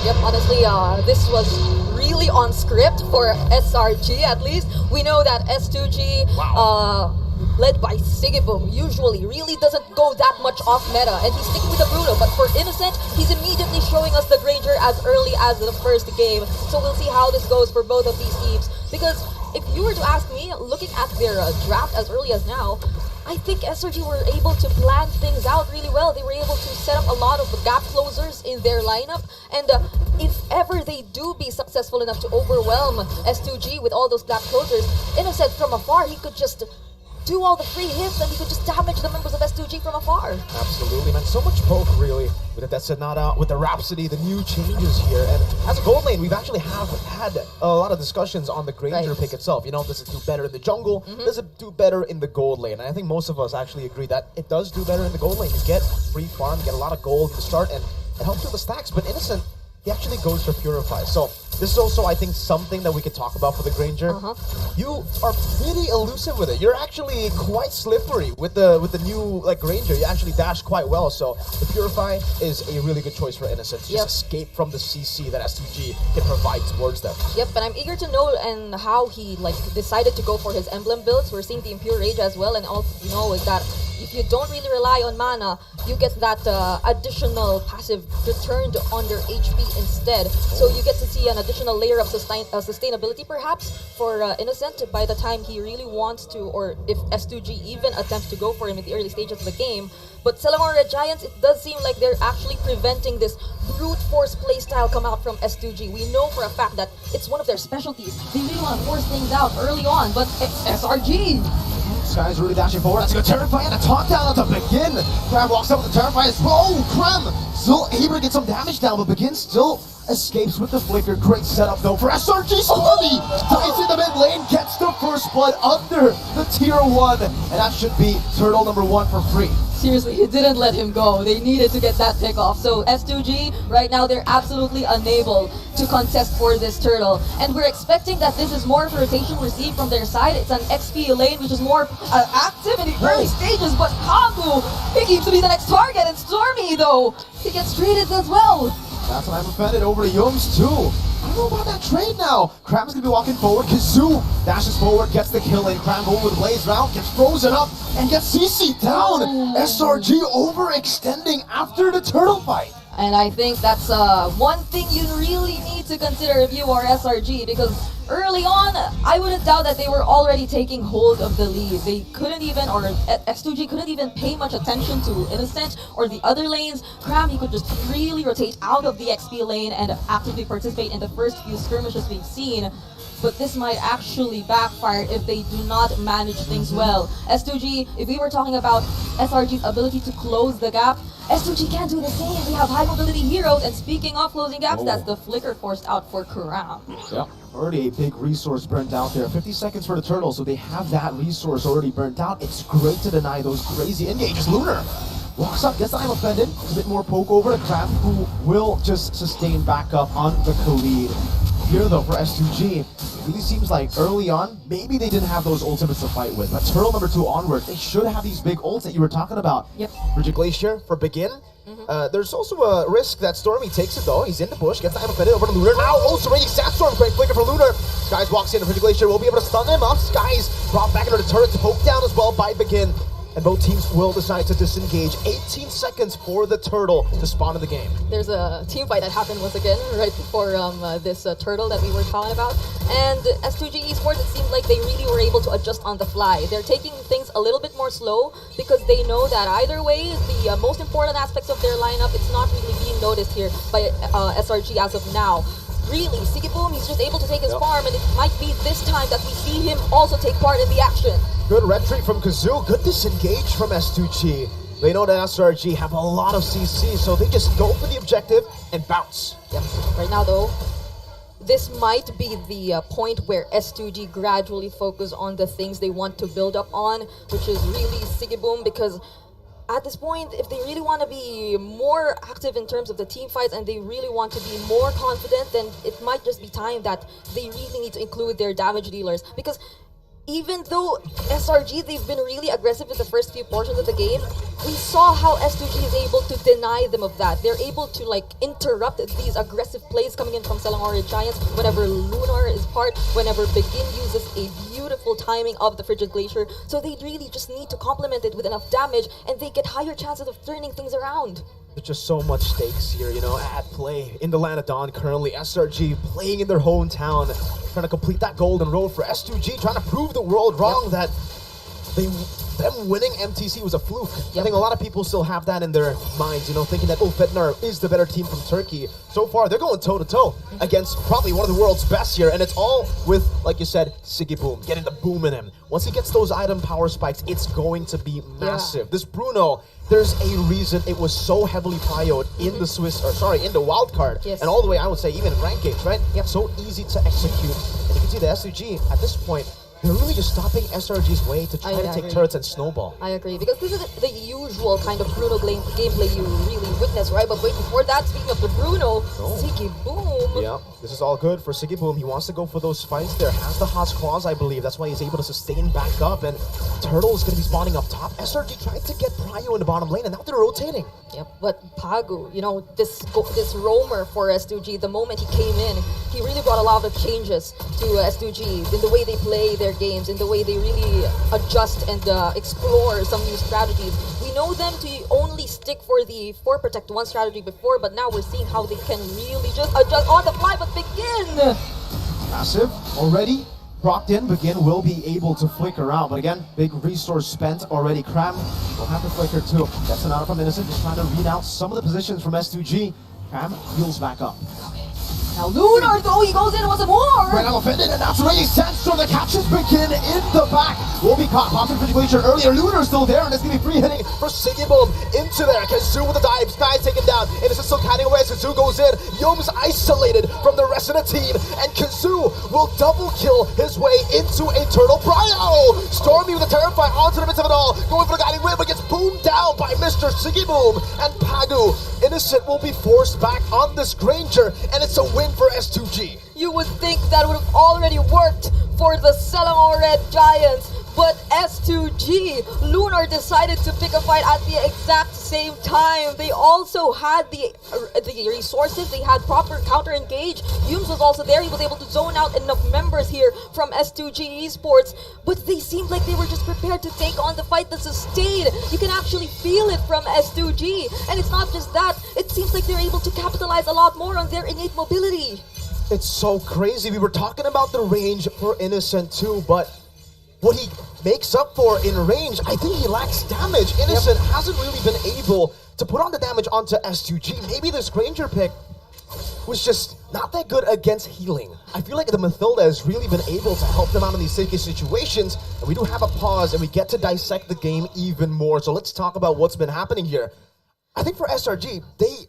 Yep, honestly, this was really on script for SRG at least. We know that S2G, led by Sigibum, usually really doesn't go that much off meta, and he's sticking with the Bruno, but for Innocent, he's immediately showing us the Granger as early as the first game. So we'll see how this goes for both of these teams, because if you were to ask me, looking at their draft as early as now, I think SRG were able to plan things out really well. They were able to set up a lot of gap closers in their lineup, and if ever they do be successful enough to overwhelm S2G with all those gap closers, Innocent from afar, he could just do all the free hits and he could just damage the members of S2G from afar. Absolutely, man. So much poke, really, with the Decenata, with the Rhapsody, the new changes here. And as a gold lane, we've actually had a lot of discussions on the Granger pick itself. You know, does it do better in the jungle? Does it do better in the gold lane? And I think most of us actually agree that it does do better in the gold lane. You get free farm, you get a lot of gold to start, and it helps with the stacks. But Innocent, he actually goes for Purify. So this is also, I think, something that we could talk about for the Granger. You are pretty elusive with it. You're actually quite slippery with the new Granger. You actually dash quite well. So the Purify is a really good choice for Innocent to just escape from the CC that S2G can provide towards them. Yep, but I'm eager to know and how he decided to go for his emblem builds. We're seeing the Impure Rage as well, and also is that if you don't really rely on mana, you get that additional passive returned on your HP instead. So you get to see an additional layer of sustainability perhaps for Innocent by the time he really wants to, or if S2G even attempts to go for him in the early stages of the game. But Selamore Red Giants, it does seem like they're actually preventing this brute force playstyle come out from S2G. We know for a fact that it's one of their specialties. They really want to force things out early on, but it's SRG. Sky's really dashing forward. That's a good Terrify and a talk down to begin. Crab walks up with the Terrify as well. Oh, Crab still able to get some damage down, but Begin still escapes with the Flicker. Great setup though for SRG. Slummy dives in the mid lane, gets the first blood under the tier 1, and that should be turtle number 1 for free. Seriously, he didn't let him go. They needed to get that pick off. So S2G, right now, they're absolutely unable to contest for this turtle. And we're expecting that this is more of a rotation received from their side. It's an XP lane, which is more active in the early stages. But Kabu, he keeps to be the next target. And Stormy, though, he gets traded as well. That's what I'm offended over to Yums too. I don't know about that trade now. Crab's gonna be walking forward. Kazoo dashes forward, gets the kill in. Crab over with the blaze round, gets frozen up, and gets CC down. SRG overextending after the turtle fight. And I think that's one thing you really need to consider if you are SRG, because early on, I wouldn't doubt that they were already taking hold of the lead. They couldn't even, or S2G couldn't even pay much attention to Innocent or the other lanes. Cram, he could just really rotate out of the XP lane and actively participate in the first few skirmishes we've seen. But this might actually backfire if they do not manage things well. S2G, if we were talking about SRG's ability to close the gap, S2G can't do the same. They have high mobility heroes, and speaking of closing gaps, that's the Flicker forced out for Karam. Yeah, already a big resource burnt out there. 50 seconds for the turtle, so they have that resource already burnt out. It's great to deny those crazy engages. Lunar walks up, gets I'm offended. A bit more poke over to Crab, who will just sustain back up on the Khalid. Here though for S2G, it really seems like early on, maybe they didn't have those ultimates to fight with. But turtle number 2 onward, they should have these big ults that you were talking about. Yep. Frigid Glacier for Begin. There's also a risk that Stormy takes it though. He's in the bush, gets the offended over to Lunar. Now also raging Sandstorm, great flicker for Lunar. Skies walks in, and Frigid Glacier will be able to stun him up. Skies brought back into the turret to poke down as well by Begin. And both teams will decide to disengage. 18 seconds for the turtle to spawn in the game. There's a team fight that happened once again right before this turtle that we were talking about. And S2G Esports, it seemed like they really were able to adjust on the fly. They're taking things a little bit more slow because they know that either way, the most important aspects of their lineup, it's not really being noticed here by SRG as of now. Really, Sigibum, he's just able to take his farm, and it might be this time that we see him also take part in the action. Good retreat from Kazoo, good disengage from S2G. They know that SRG have a lot of CC, so they just go for the objective and bounce. Yep. Right now though, this might be the point where S2G gradually focus on the things they want to build up on, which is really Sigibum, because at this point, if they really want to be more active in terms of the team fights and they really want to be more confident, then it might just be time that they really need to include their damage dealers. Because even though SRG, they've been really aggressive in the first few portions of the game, we saw how S2G is able to deny them of that. They're able to like interrupt these aggressive plays coming in from Selangor Giants whenever Lunar is part, whenever Begin uses a beautiful timing of the Frigid Glacier. So they really just need to complement it with enough damage and they get higher chances of turning things around. There's just so much stakes here, you know, at play in the land of Dawn currently. SRG playing in their hometown, trying to complete that golden road for S2G, trying to prove the world wrong that them winning MTC was a fluke. I think a lot of people still have that in their minds, you know, thinking that Ulfednar is the better team from Turkey. So far, they're going toe-to-toe against probably one of the world's best here, and it's all with, like you said, Siggy Boom, getting the boom in him. Once he gets those item power spikes, it's going to be massive. This Bruno, there's a reason it was so heavily prioed in the in the wildcard, and all the way, I would say, even in ranked games, right? So easy to execute. And you can see the S2G at this point, they're really just stopping SRG's way to try to take turrets and snowball. I agree, because this is the usual kind of Bruno gameplay you really witness, right? But wait, before that, speaking of the Bruno, Siggy Boom. Yeah, this is all good for Siggy Boom. He wants to go for those fights there. Has the Haas Claws, I believe. That's why he's able to sustain back up. And Turtle is going to be spawning up top. SRG tried to get Prio in the bottom lane, and now they're rotating. Yep, but Pagu, you know, this roamer for S2G, the moment he came in, he really brought a lot of changes to S2G in the way they play their games, in the way they really adjust and explore some new strategies. We know them to only stick for the 4 Protect 1 strategy before, but now we're seeing how they can really just adjust on the fly, but Begin! Massive, already procced in. Begin will be able to flicker out, but again, big resource spent already. Cram will have to flicker too. That's an out from Innocent, just trying to read out some of the positions from S2G. Cram heals back up. Now Lunar, though, he goes in once more! Right now offended, and that's really Sandstorm. The catches Begin in the back. Will be caught. Pops in Frigid Glacier earlier. Lunar's still there, and it's going to be free hitting For Siggy Boom into there. Kazoo with the dive. Sky taken down. And it's still catting away as Kazoo goes in. Yom's isolated from the rest of the team. And Kazoo will double kill his way into a turtle prio. Stormy with a terrify onto the midst of it all. Going for the guiding whip, but gets boomed down by Mr. Siggy Boom. And Pagu, Innocent, will be forced back on this Granger. And it's a win for S2G. You would think that would have already worked for the Selangor Red Giants, but S2G, Lunar decided to pick a fight at the exact same time. They also had the resources, they had proper counter engage. Yums was also there, he was able to zone out enough members here from S2G Esports, but they seemed like they were just prepared to take on the fight that sustained. You can actually feel it from S2G, and it's not just that, it seems like they're able to capitalize a lot more on their innate mobility. It's so crazy. We were talking about the range for Innocent too, but what he makes up for in range, I think he lacks damage. Innocent hasn't really been able to put on the damage onto S2G. Maybe this Granger pick was just not that good against healing. I feel like the Mathilda has really been able to help them out in these sticky situations, and we do have a pause and we get to dissect the game even more. So let's talk about what's been happening here. I think for SRG, they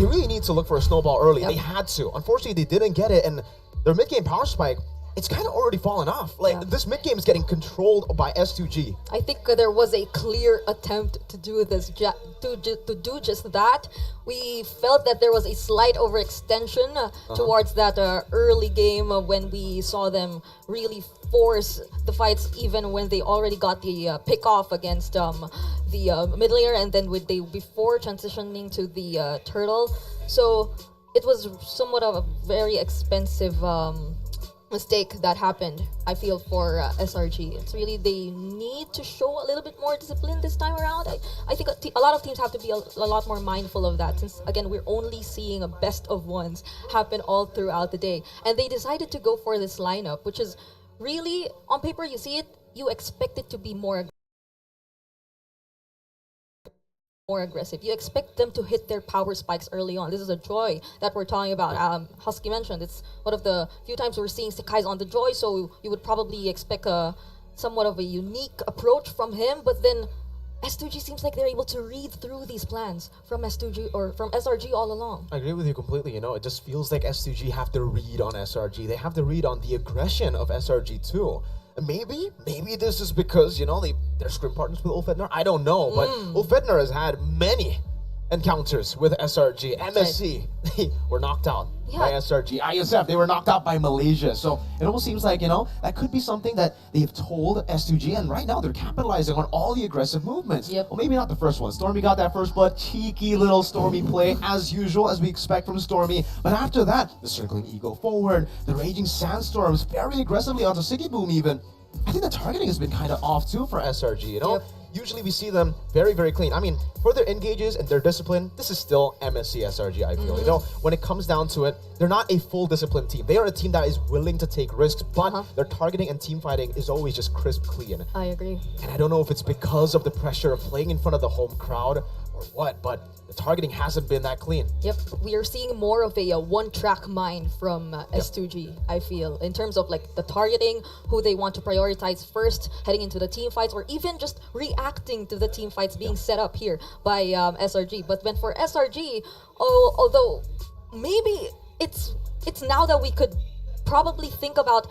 really need to look for a snowball early. They had to. Unfortunately, they didn't get it, and their mid-game power spike, it's kind of already fallen off. Like, this mid-game is getting controlled by S2G. I think there was a clear attempt to do this, to do just that. We felt that there was a slight overextension towards that early game when we saw them really force the fights, even when they already got the pick off against the mid laner, and then before transitioning to the turtle. So it was somewhat of a very expensive mistake that happened, I feel, for SRG. It's really, they need to show a little bit more discipline this time around. I think a lot of teams have to be a lot more mindful of that, since again we're only seeing a best of ones happen all throughout the day, and they decided to go for this lineup, which is really, on paper you see it, you expect it to be more aggressive. You expect them to hit their power spikes early on. This is a Joy that we're talking about. Husky mentioned it's one of the few times we're seeing Sekai's on the Joy, so you would probably expect a somewhat of a unique approach from him, but then S2G seems like they're able to read through these plans from S2G or from SRG all along. I agree with you completely. You know, it just feels like S2G have to read on SRG. They have to read on the aggression of SRG too. Maybe this is because, you know, they're scrim partners with Ulfednar. I don't know, but Ulfednar has had many encounters with SRG. MSC, they were knocked out by SRG. ISF, they were knocked out by Malaysia. So it almost seems like, that could be something that they've told S2G, and right now they're capitalizing on all the aggressive movements. Yep. Well, maybe not the first one. Stormy got that first blood. Cheeky little Stormy play, as usual, as we expect from Stormy. But after that, the circling Eagle forward, the raging Sandstorms very aggressively onto Sigiboom even. I think the targeting has been kind of off too for for SRG, Yep. Usually we see them very, very clean. I mean, for their engages and their discipline, this is still MSC SRG, I feel. When it comes down to it, they're not a full discipline team. They are a team that is willing to take risks, but their targeting and team fighting is always just crisp clean. I agree. And I don't know if it's because of the pressure of playing in front of the home crowd or what, but the targeting hasn't been that clean. Yep, we are seeing more of a one-track mind from S2G, I feel, in terms of like the targeting, who they want to prioritize first, heading into the team fights, or even just reacting to the team fights being set up here by SRG. But when for SRG, although maybe it's now that we could probably think about,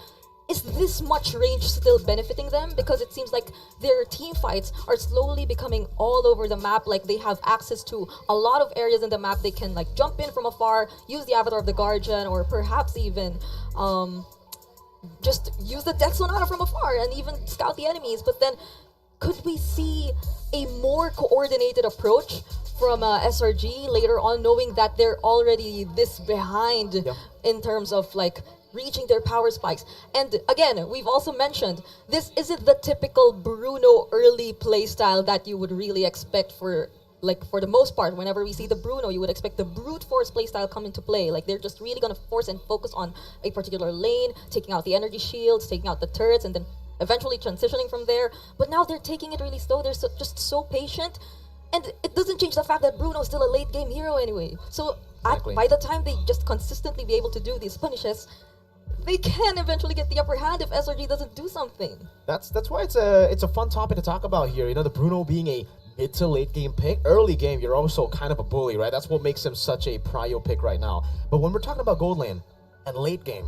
is this much range still benefiting them? Because it seems like their team fights are slowly becoming all over the map. Like they have access to a lot of areas in the map. They can like jump in from afar, use the avatar of the Guardian, or perhaps even just use the Death Sonata from afar and even scout the enemies. But then could we see a more coordinated approach from SRG later on, knowing that they're already this behind in terms of like reaching their power spikes? And again, we've also mentioned this isn't the typical Bruno early playstyle that you would really expect for the most part. Whenever we see the Bruno, you would expect the brute force playstyle come into play. Like they're just really gonna force and focus on a particular lane, taking out the energy shields, taking out the turrets, and then eventually transitioning from there. But now they're taking it really slow. They're just so patient. And it doesn't change the fact that Bruno's still a late game hero anyway. So by the time they just consistently be able to do these punishes, they can eventually get the upper hand if SRG doesn't do something. That's why it's a fun topic to talk about here. The Bruno being a mid to late game pick. Early game, you're also kind of a bully, right? That's what makes him such a prio pick right now. But when we're talking about gold lane and late game,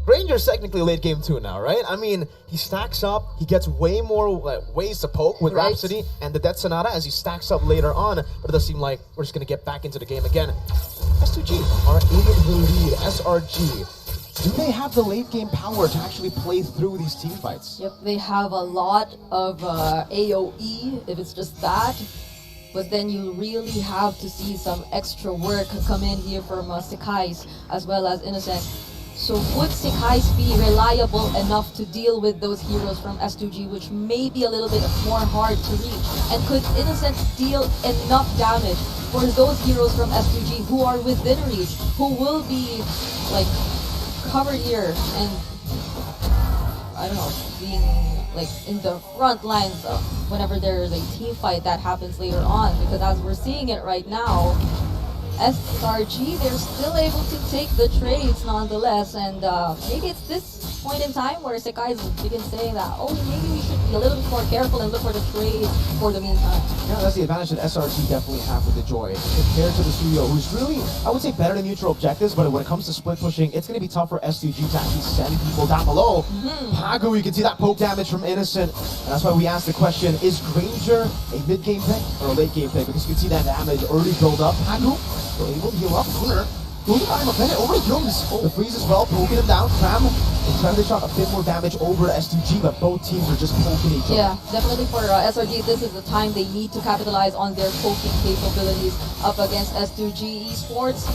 Granger's technically late game too now, right? I mean, he stacks up, he gets way more ways to poke with Rhapsody and the Death Sonata as he stacks up later on, but it does seem like we're just going to get back into the game again. S2G are in the lead. SRG, do they have the late game power to actually play through these team fights? Yep, they have a lot of AoE, if it's just that. But then you really have to see some extra work come in here from Sekais as well as Innocent. So would Sekais be reliable enough to deal with those heroes from S2G, which may be a little bit more hard to reach? And could Innocent deal enough damage for those heroes from S2G who are within reach, who will be like covered here and, I don't know, being like in the front lines of whenever there is a team fight that happens later on? Because as we're seeing it right now, SRG, they're still able to take the trades nonetheless, and maybe it's this point in time where Sekai begins saying that, oh, maybe we should be a little bit more careful and look for the trades for the meantime. Yeah, that's the advantage that SRG definitely have with the Joy, compared to the studio, who's really, I would say, better than neutral objectives, but when it comes to split pushing, it's going to be tough for S2G to actually send people down below. Pagu, you can see that poke damage from Innocent, and that's why we asked the question, is Granger a mid-game pick or a late-game pick? Because you can see that damage already build up. Pagu, still able to heal up. Lunar, I'm a minute over to Yums. The freeze as well, poking him down. Cram, trying to shot a bit more damage over to S2G, but both teams are just poking each other. Yeah, definitely for SRG, this is the time they need to capitalize on their poking capabilities up against S2G Esports.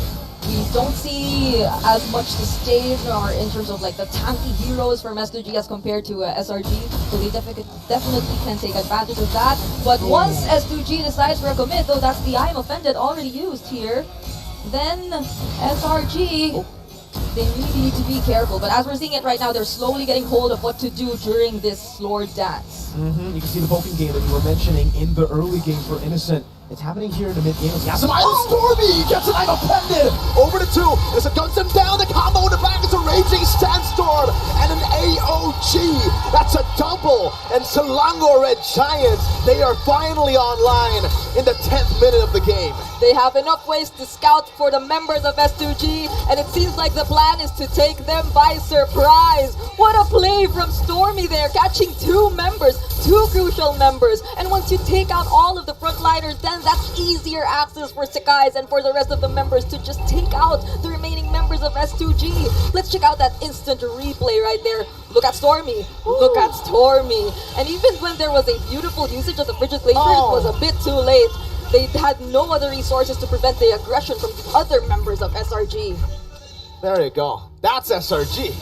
We don't see as much sustain or in terms of like the tanky heroes from S2G as compared to SRG, so they definitely can take advantage of that. But once S2G decides for a commit, though that's the I'm offended already used here, then SRG, they really need to be careful. But as we're seeing it right now, they're slowly getting hold of what to do during this Lord dance. You can see the poking game that you were mentioning in the early game for Innocent. It's happening here in the mid-game. It's some Island Stormy gets an I'm offended. Over to two. As it guns him down, the combo in the back is a raging Sandstorm and an AoE S2G, that's a double. And Selangor Red Giants, they are finally online in the 10th minute of the game. They have enough ways to scout for the members of S2G, and it seems like the plan is to take them by surprise. What a play from Stormy there, catching two crucial members. And once you take out all of the frontliners, then that's easier access for Sakai's and for the rest of the members to just take out the remaining members of S2G. Let's check out that instant replay right there. Look at Stormy. Look at Stormy. And even when there was a beautiful usage of the Frigid Glacier, it was a bit too late. They had no other resources to prevent the aggression from the other members of SRG. There you go. That's SRG.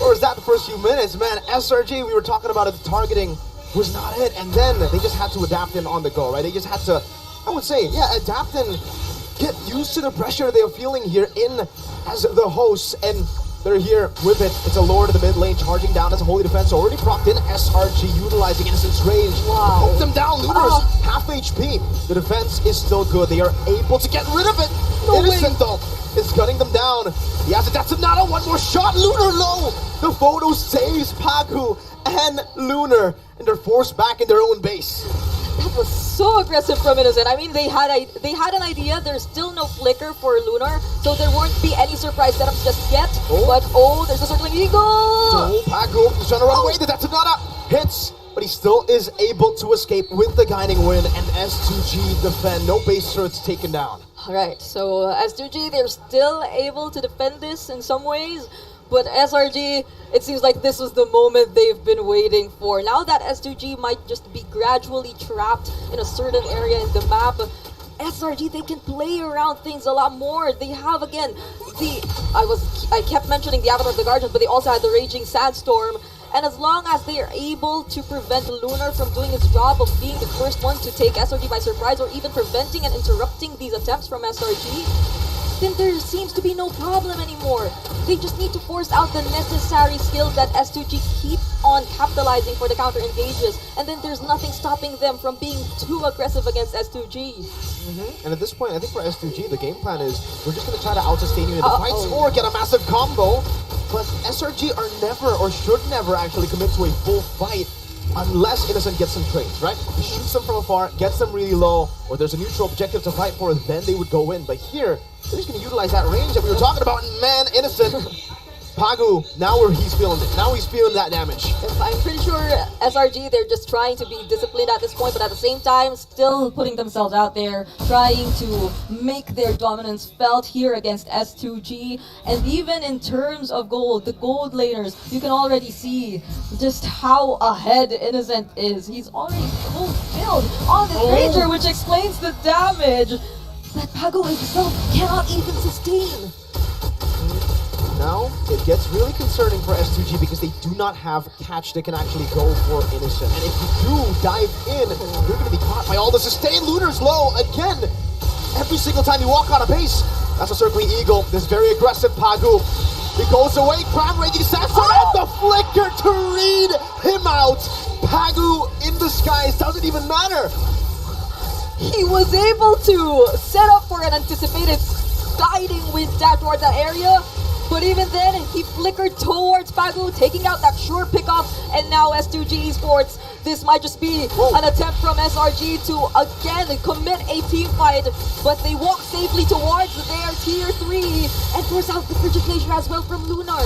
Or is that the first few minutes? Man, SRG, we were talking about it, the targeting was not it. And then they just had to adapt in on the go, right? They just had to, I would say, yeah, adapt and get used to the pressure they're feeling here in as the hosts. And they're here with it. It's a Lord in the mid lane charging down as a holy defense. Already procced in. SRG utilizing Innocent's range. Wow. Poke them down. Luna's half HP. The defense is still good. They are able to get rid of it. No Innocent way. though is gunning them down. He has it. That's another one more shot. Lunar low. The photo saves Pagu and Lunar, and they're forced back in their own base. That was so aggressive from Innocent. I mean, they had an idea. There's still no flicker for Lunar, so there won't be any surprise setups just yet. But there's a circling eagle. Oh, Pagu, he's trying to run away. That's another hits, but he still is able to escape with the guiding win, and S2G defend. No base turrets taken down. All right, so S2G, they're still able to defend this in some ways. But SRG, it seems like this was the moment they've been waiting for. Now that S2G might just be gradually trapped in a certain area in the map, SRG, they can play around things a lot more. They have, again, I kept mentioning the Avatar of the Guardians, but they also had the Raging Sandstorm. And as long as they are able to prevent Lunar from doing its job of being the first one to take SRG by surprise, or even preventing and interrupting these attempts from SRG, then there seems to be no problem anymore. They just need to force out the necessary skills that S2G keep on capitalizing for the counter engages, and then there's nothing stopping them from being too aggressive against S2G. And at this point, I think for S2G, the game plan is we're just going to try to out-sustain you in the fights or get a massive combo. But SRG are never, or should never actually commit to a full fight unless Innocent gets some trades, right? He shoots them from afar, gets them really low, or there's a neutral objective to fight for, then they would go in. But here, they're just going to utilize that range that we were talking about, and man, Innocent, Pagu, now he's feeling it. Now he's feeling that damage. Yes, I'm pretty sure SRG, they're just trying to be disciplined at this point, but at the same time, still putting themselves out there, trying to make their dominance felt here against S2G. And even in terms of gold, the gold laners, you can already see just how ahead Innocent is. He's already full-filled on this Ranger, which explains the damage that Pagu himself cannot even sustain. Now, it gets really concerning for S2G because they do not have catch that can actually go for Innocent. And if you do dive in, you're going to be caught by all the sustain. Lunar's low again. Every single time you walk on a base, that's a circling eagle. This very aggressive Pagu. He goes away, Crown Raging Sandstorm, and the flicker to read him out. Pagu in the skies, doesn't even matter. He was able to set up for an anticipated guiding wind dash toward that area. But even then, he flickered towards Pagu, taking out that sure pickup, and now S2G Esports, this might just be an attempt from SRG to again commit a team fight, but they walk safely towards their tier 3 and force out the Frigid Glacier as well from Lunar.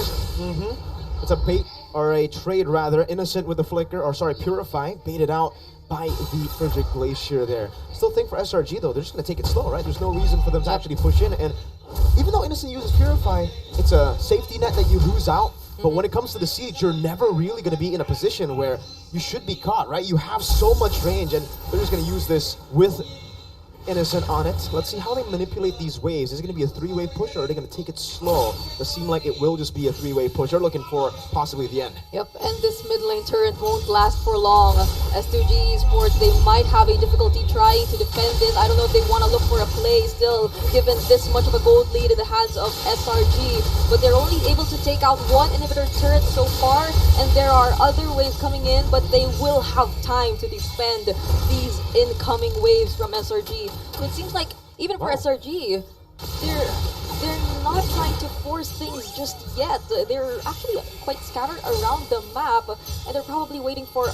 It's a bait, or a trade rather, Innocent with the flicker, or sorry, Purify, baited out by the Frigid Glacier there. Still think for SRG though, they're just going to take it slow, right? There's no reason for them to actually push in, and even though Innocent uses Purify, it's a safety net that you lose out, but when it comes to the siege, you're never really going to be in a position where you should be caught, right? You have so much range, and they're just going to use this with Innocent on it. Let's see how they manipulate these waves. Is it going to be a 3-wave push, or are they going to take it slow? It seems like it will just be a 3-wave push. They're looking for possibly the end. Yep, and this mid lane turret won't last for long. S2G Esports, they might have a difficulty trying to defend this. I don't know if they want to look for a play still, given this much of a gold lead in the hands of SRG. But they're only able to take out one inhibitor turret so far, and there are other waves coming in, but they will have time to defend these incoming waves from SRG. So it seems like even for SRG, they're not trying to force things just yet. They're actually quite scattered around the map, and they're probably waiting for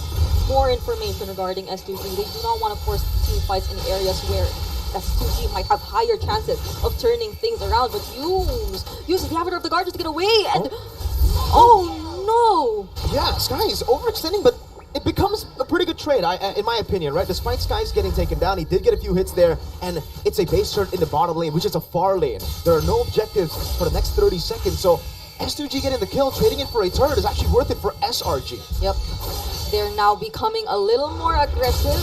more information regarding S2G. They do not want to force team fights in areas where S2G might have higher chances of turning things around, but uses the Avatar of the Guardians to get away, and oh no! Yeah, Sky is overextending, but it becomes a pretty good trade, in my opinion, right? Despite Sky's getting taken down, he did get a few hits there, and it's a base turret in the bottom lane, which is a far lane. There are no objectives for the next 30 seconds, so S2G getting the kill, trading it for a turret is actually worth it for SRG. Yep. They're now becoming a little more aggressive.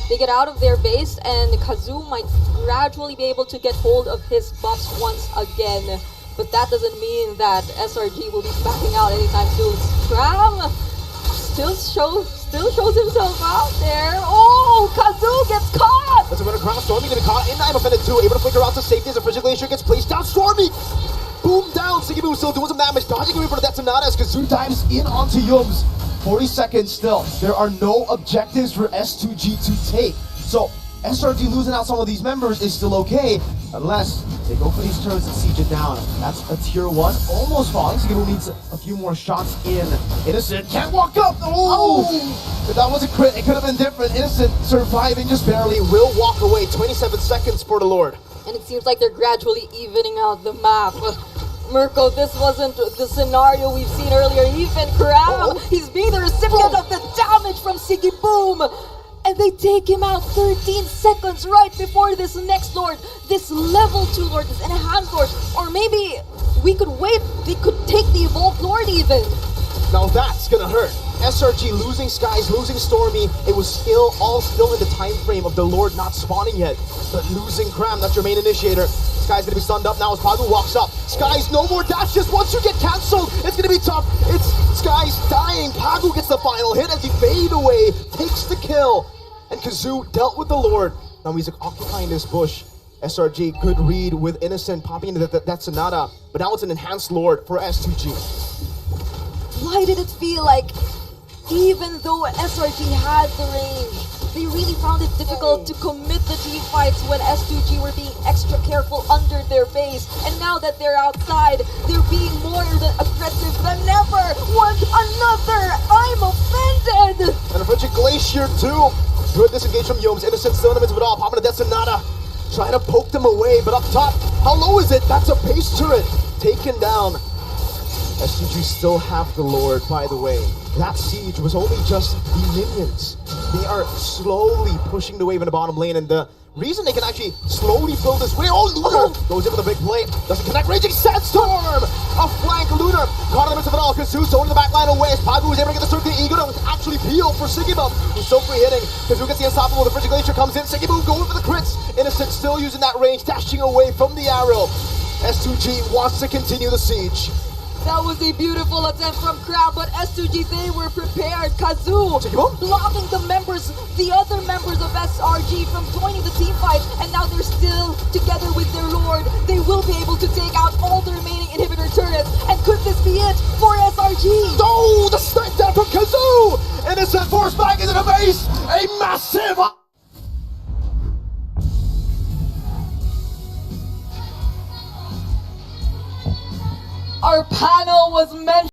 They get out of their base, and Kazoo might gradually be able to get hold of his buffs once again. But that doesn't mean that SRG will be backing out anytime soon. Scram still shows himself out there. Oh, Kazoo gets caught! That's a winner crown. Stormy gonna be caught in I'm offended too. Able to flicker out to safety as a Frigid Glacier gets placed down. Stormy! Boom down. Siggy Boom still doing some damage. Dodging away for the Detonata as Kazoo Times in onto Yums. 40 seconds still. There are no objectives for S2G to take. So SRG losing out some of these members is still okay, unless they go for these turrets and siege it down. That's a tier 1, almost falling. Siggy needs a few more shots in. Innocent can't walk up. Oh! If that was a crit, it could have been different. Innocent surviving just barely. will walk away. 27 seconds for the Lord. And it seems like they're gradually evening out the map. Mirko, this wasn't the scenario we've seen earlier. Even Crab, he's being the recipient of the damage from Siggy Boom. And they take him out 13 seconds right before this next Lord, this level 2 Lord, this enhanced Lord. Or maybe we could wait, they could take the evolved Lord even. Now that's gonna hurt. SRG losing Skies, losing Stormy. It was all still in the time frame of the Lord not spawning yet. But losing Cram, that's your main initiator. Sky's gonna be stunned up now as Pagu walks up. Sky's no more dashes. Once you get cancelled, it's gonna be tough. It's Sky's dying. Pagu gets the final hit as he fade away, takes the kill. And Kazoo dealt with the Lord. Now he's occupying this bush. SRG, good read with Innocent popping into that Sonata. But now it's an enhanced Lord for S2G. Why did it feel like even though SRG had the range, they really found it difficult to commit the team fights when S2G were being extra careful under their base? And now that they're outside, they're being more aggressive than ever. One another! I'm offended! And a Frigid Glacier too. Good disengage from Yomes. Innocent still in the midst of it all. Popping a Death Sonata. Trying to poke them away, but up top, how low is it? That's a base turret. Taken down. S2G still have the Lord, by the way. That siege was only just the minions. They are slowly pushing the wave in the bottom lane, and the reason they can actually slowly build this wave. Oh, Lunar goes in with a big play. Doesn't connect. Raging Sandstorm! A flank. Lunar caught in the midst of it all. Kazoo throwing the back line away. As Pagu was able to get the circle. Ego to actually peel for Sigibum, who's so free hitting. Kazoo gets the unstoppable. The Frigid Glacier comes in. Sigibum going for the crits. Innocent still using that range, dashing away from the arrow. S2G wants to continue the siege. That was a beautiful attempt from Crab, but S2G, they were prepared. Kazoo blocking the other members of SRG from joining the team fight, and now they're still together with their Lord. They will be able to take out all the remaining inhibitor turrets, and could this be it for SRG? Oh, the snipe down from Kazoo! Innocent force back into the base! A massive... Our panel was mentioned.